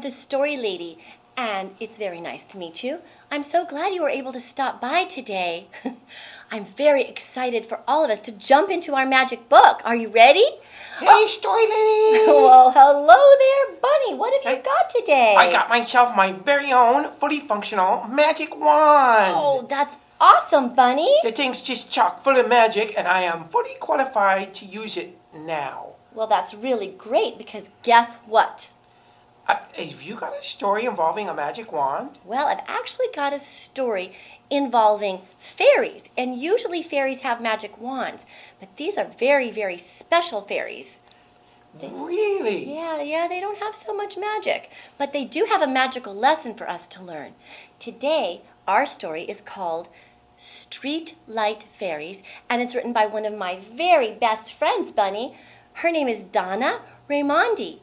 the Story Lady, and it's very nice to meet you. I'm so glad you were able to stop by today. I'm very excited for all of us to jump into our magic book. Are you ready? Hey, Story Lady! Well, hello there, Bunny. What have you got today? I got myself my very own fully functional magic wand. Oh, that's awesome, Bunny. The thing's just chock full of magic, and I am fully qualified to use it now. Well, that's really great because guess what? Have you got a story involving a magic wand? Well, I've actually got a story involving fairies, and usually fairies have magic wands, but these are very, very special fairies. Really? Yeah, they don't have so much magic, but they do have a magical lesson for us to learn. Today, our story is called Street Light Fairies, and it's written by one of my very best friends, Bunny. Her name is Donna Raimondi.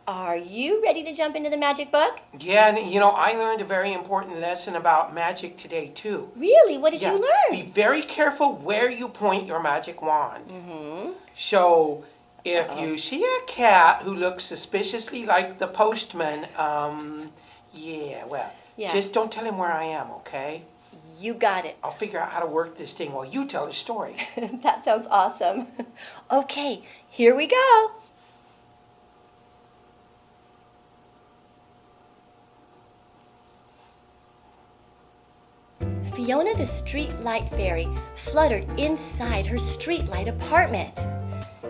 Are you ready to jump into the magic book? Yeah, and I learned a very important lesson about magic today, too. Really? What did you learn? Be very careful where you point your magic wand. Mm-hmm. So, if you see a cat who looks suspiciously like the postman, just don't tell him where I am, okay? You got it. I'll figure out how to work this thing while you tell the story. That sounds awesome. Okay, here we go. Fiona the Street Light Fairy fluttered inside her streetlight apartment.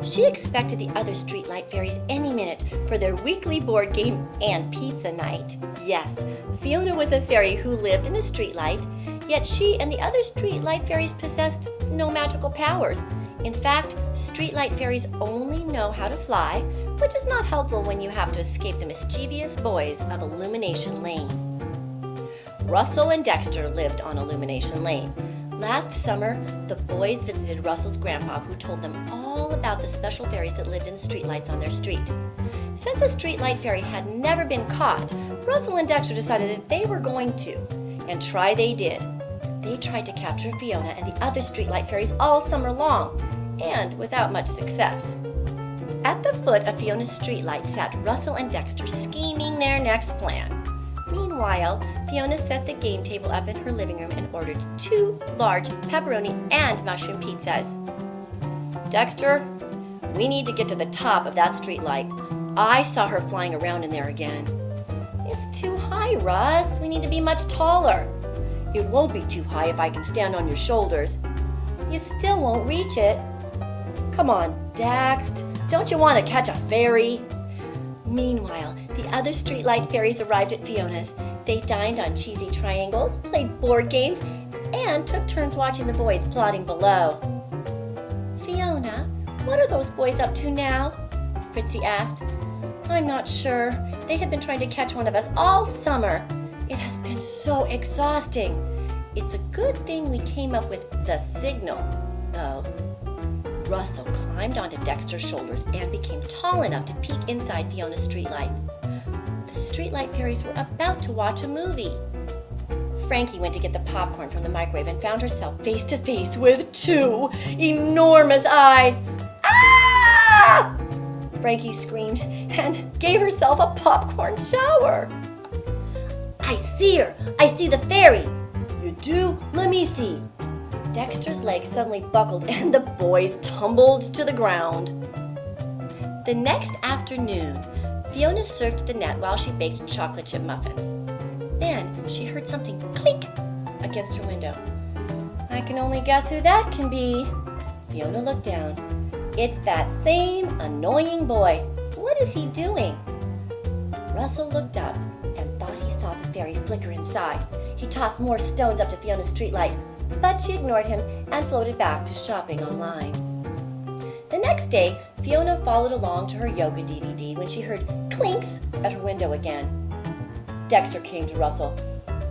She expected the other streetlight fairies any minute for their weekly board game and pizza night. Yes, Fiona was a fairy who lived in a streetlight, yet she and the other streetlight fairies possessed no magical powers. In fact, streetlight fairies only know how to fly, which is not helpful when you have to escape the mischievous boys of Illumination Lane. Russell and Dexter lived on Illumination Lane. Last summer, the boys visited Russell's grandpa, who told them all about the special fairies that lived in the streetlights on their street. Since a streetlight fairy had never been caught, Russell and Dexter decided that they were going to, and try they did. They tried to capture Fiona and the other streetlight fairies all summer long, and without much success. At the foot of Fiona's streetlight sat Russell and Dexter, scheming their next plan. Meanwhile, Fiona set the game table up in her living room and ordered 2 large pepperoni and mushroom pizzas. Dexter, we need to get to the top of that streetlight. I saw her flying around in there again. It's too high, Russ. We need to be much taller. It won't be too high if I can stand on your shoulders. You still won't reach it. Come on, Dex. Don't you want to catch a fairy? Meanwhile, the other streetlight fairies arrived at Fiona's. They dined on cheesy triangles, played board games, and took turns watching the boys plotting below. Fiona, what are those boys up to now? Fritzy asked. I'm not sure. They have been trying to catch one of us all summer. It has been so exhausting. It's a good thing we came up with the signal, though. Russell climbed onto Dexter's shoulders and became tall enough to peek inside Fiona's streetlight. The streetlight fairies were about to watch a movie. Frankie went to get the popcorn from the microwave and found herself face to face with 2 enormous eyes. Ah! Frankie screamed and gave herself a popcorn shower. I see her! I see the fairy! You do? Let me see. Dexter's legs suddenly buckled and the boys tumbled to the ground. The next afternoon, Fiona surfed the net while she baked chocolate chip muffins. Then she heard something clink against her window. I can only guess who that can be. Fiona looked down. It's that same annoying boy. What is he doing? Russell looked up and thought he saw the fairy flicker inside. He tossed more stones up to Fiona's streetlight, but she ignored him and floated back to shopping online. The next day, Fiona followed along to her yoga DVD when she heard clinks at her window again. Dexter came to Russell.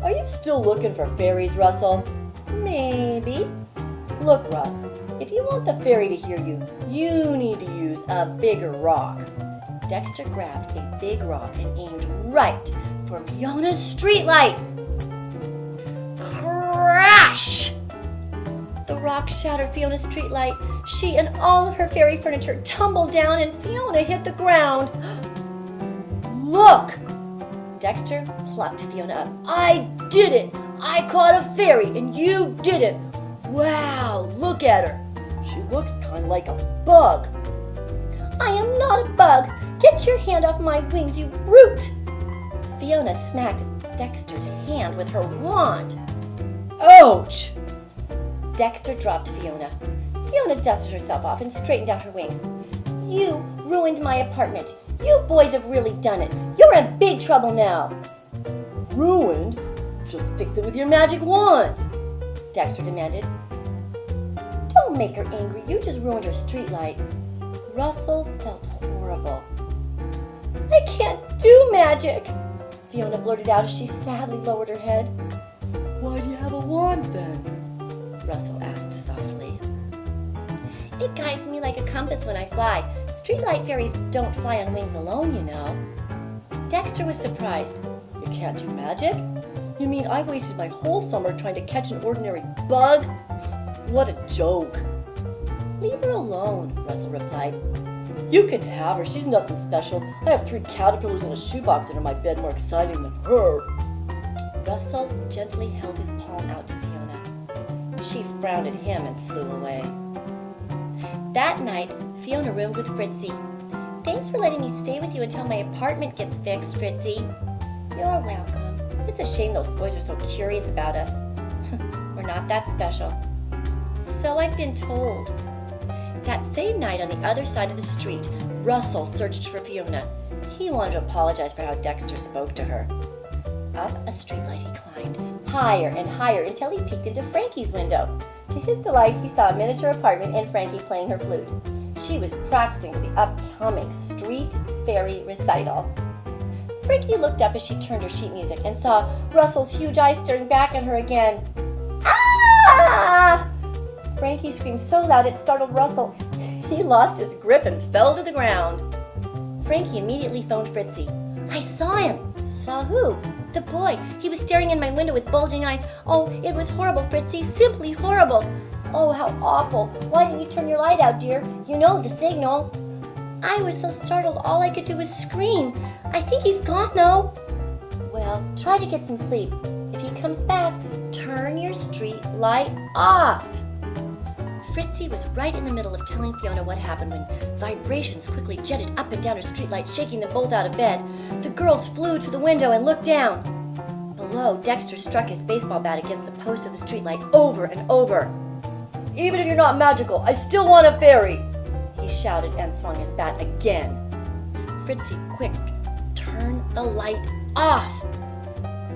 Are you still looking for fairies, Russell? Maybe. Look, Russ, if you want the fairy to hear you, you need to use a bigger rock. Dexter grabbed a big rock and aimed right for Fiona's streetlight. Crash! The rock shattered Fiona's streetlight. She and all of her fairy furniture tumbled down and Fiona hit the ground. Look! Dexter plucked Fiona up. I did it! I caught a fairy and you didn't! Wow, look at her! She looks kind of like a bug. I am not a bug! Get your hand off my wings, you brute! Fiona smacked Dexter's hand with her wand. Ouch! Dexter dropped Fiona. Fiona dusted herself off and straightened out her wings. You ruined my apartment. You boys have really done it. You're in big trouble now. Ruined? Just fix it with your magic wand, Dexter demanded. Don't make her angry. You just ruined her streetlight. Russell felt horrible. I can't do magic, Fiona blurted out as she sadly lowered her head. Why do you have a wand then? Russell asked softly. It guides me like a compass when I fly. Streetlight fairies don't fly on wings alone, you know. Dexter was surprised. You can't do magic? You mean I wasted my whole summer trying to catch an ordinary bug? What a joke. Leave her alone, Russell replied. You can have her. She's nothing special. I have 3 caterpillars in a shoebox under my bed more exciting than her. Russell gently held his palm out to Fiona. She frowned at him and flew away. That night, Fiona roomed with Fritzy. Thanks for letting me stay with you until my apartment gets fixed, Fritzy. You're welcome. It's a shame those boys are so curious about us. We're not that special. So I've been told. That same night on the other side of the street, Russell searched for Fiona. He wanted to apologize for how Dexter spoke to her. Up a streetlight he climbed, higher and higher until he peeked into Frankie's window. To his delight, he saw a miniature apartment and Frankie playing her flute. She was practicing for the upcoming street fairy recital. Frankie looked up as she turned her sheet music and saw Russell's huge eyes staring back at her again. Ah! Frankie screamed so loud it startled Russell. He lost his grip and fell to the ground. Frankie immediately phoned Fritzy. I saw him. Saw who? The boy. He was staring in my window with bulging eyes. Oh, it was horrible, Fritzy. Simply horrible. Oh, how awful. Why didn't you turn your light out, dear? You know the signal. I was so startled all I could do was scream. I think he's gone, though. Well, try to get some sleep. If he comes back, turn your street light off. Fritzy was right in the middle of telling Fiona what happened when vibrations quickly jetted up and down her streetlight, shaking them both out of bed. The girls flew to the window and looked down. Below, Dexter struck his baseball bat against the post of the streetlight over and over. Even if you're not magical, I still want a fairy, he shouted and swung his bat again. Fritzy, quick, turn the light off.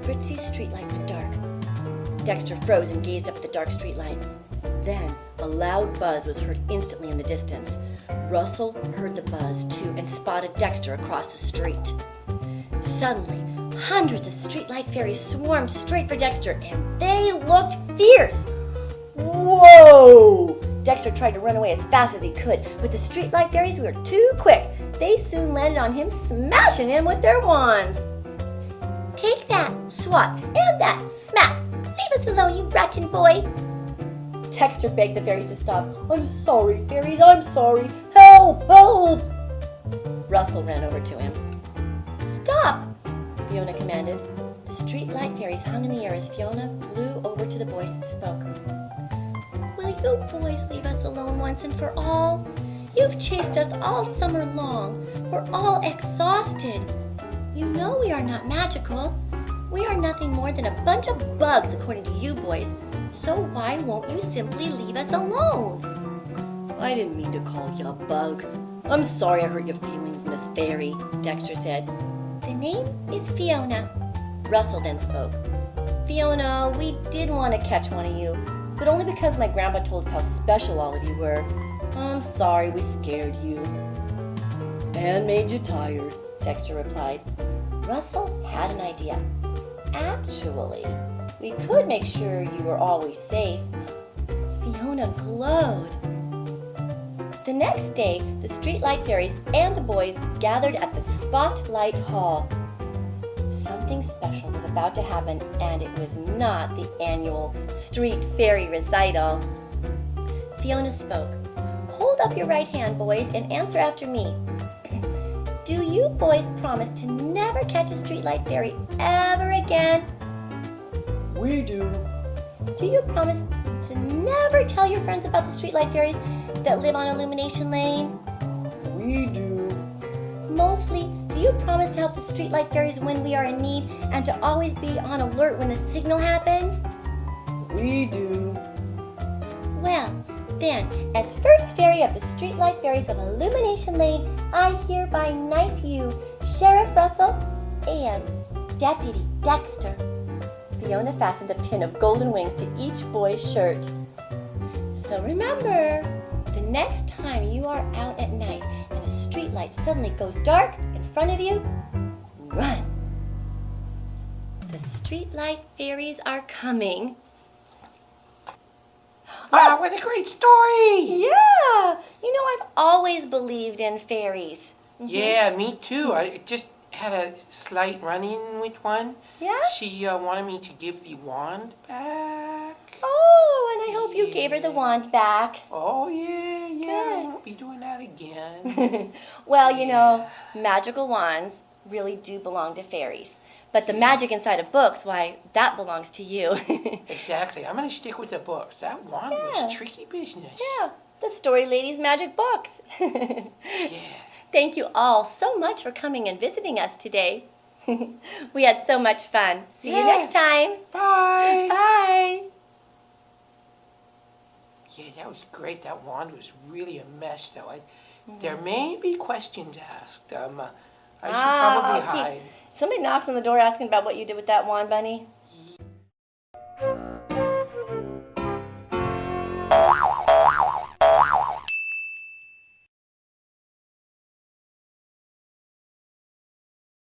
Fritzy's streetlight went dark. Dexter froze and gazed up at the dark streetlight. Then a loud buzz was heard instantly in the distance. Russell heard the buzz too and spotted Dexter across the street. Suddenly, hundreds of streetlight fairies swarmed straight for Dexter, and they looked fierce. Whoa! Dexter tried to run away as fast as he could, but the streetlight fairies were too quick. They soon landed on him, smashing him with their wands. Take that, swat, and that, smack! Leave us alone, you rotten boy! Dexter begged the fairies to stop. I'm sorry, fairies, I'm sorry. Help, help! Russell ran over to him. Stop, Fiona commanded. The streetlight fairies hung in the air as Fiona flew over to the boys and spoke. Will you boys leave us alone once and for all? You've chased us all summer long. We're all exhausted. You know we are not magical. We are nothing more than a bunch of bugs, according to you boys. So why won't you simply leave us alone? I didn't mean to call you a bug. I'm sorry I hurt your feelings, Miss Fairy, Dexter said. The name is Fiona. Russell then spoke. Fiona, we did want to catch one of you, but only because my grandpa told us how special all of you were. I'm sorry we scared you. And made you tired, Dexter replied. Russell had an idea. Actually, we could make sure you were always safe. Fiona glowed. The next day, the streetlight fairies and the boys gathered at the Spotlight Hall. Something special was about to happen, and it was not the annual street fairy recital. Fiona spoke. Hold up your right hand, boys, and answer after me. do you boys promise to never catch a streetlight fairy ever again? We do. Do you promise to never tell your friends about the streetlight fairies that live on Illumination Lane? We do. Mostly, do you promise to help the streetlight fairies when we are in need and to always be on alert when the signal happens? We do. Well, then, as first fairy of the streetlight fairies of Illumination Lane, I hereby knight you, Sheriff Russell and Deputy Dexter. Fiona fastened a pin of golden wings to each boy's shirt. So remember, the next time you are out at night and a streetlight suddenly goes dark in front of you, run. The streetlight fairies are coming. Wow, what a great story! Yeah! You know, I've always believed in fairies. Yeah, me too. I just had a slight run-in with one. Yeah? She wanted me to give the wand back. Oh, and I hope you gave her the wand back. Oh, yeah, I Good. won't be doing that again. Well, you know, magical wands really do belong to fairies. But the magic inside of books, why, that belongs to you. Exactly. I'm going to stick with the books. That wand Yeah. was tricky business. Yeah, the Story Lady's magic books. Yeah. Thank you all so much for coming and visiting us today. We had so much fun. See you Yeah. next time. Bye. Bye. Yeah, that was great. That wand was really a mess, though. There may be questions asked. I should probably I'll keep- hide. Somebody knocks on the door asking about what you did with that wand, Bunny.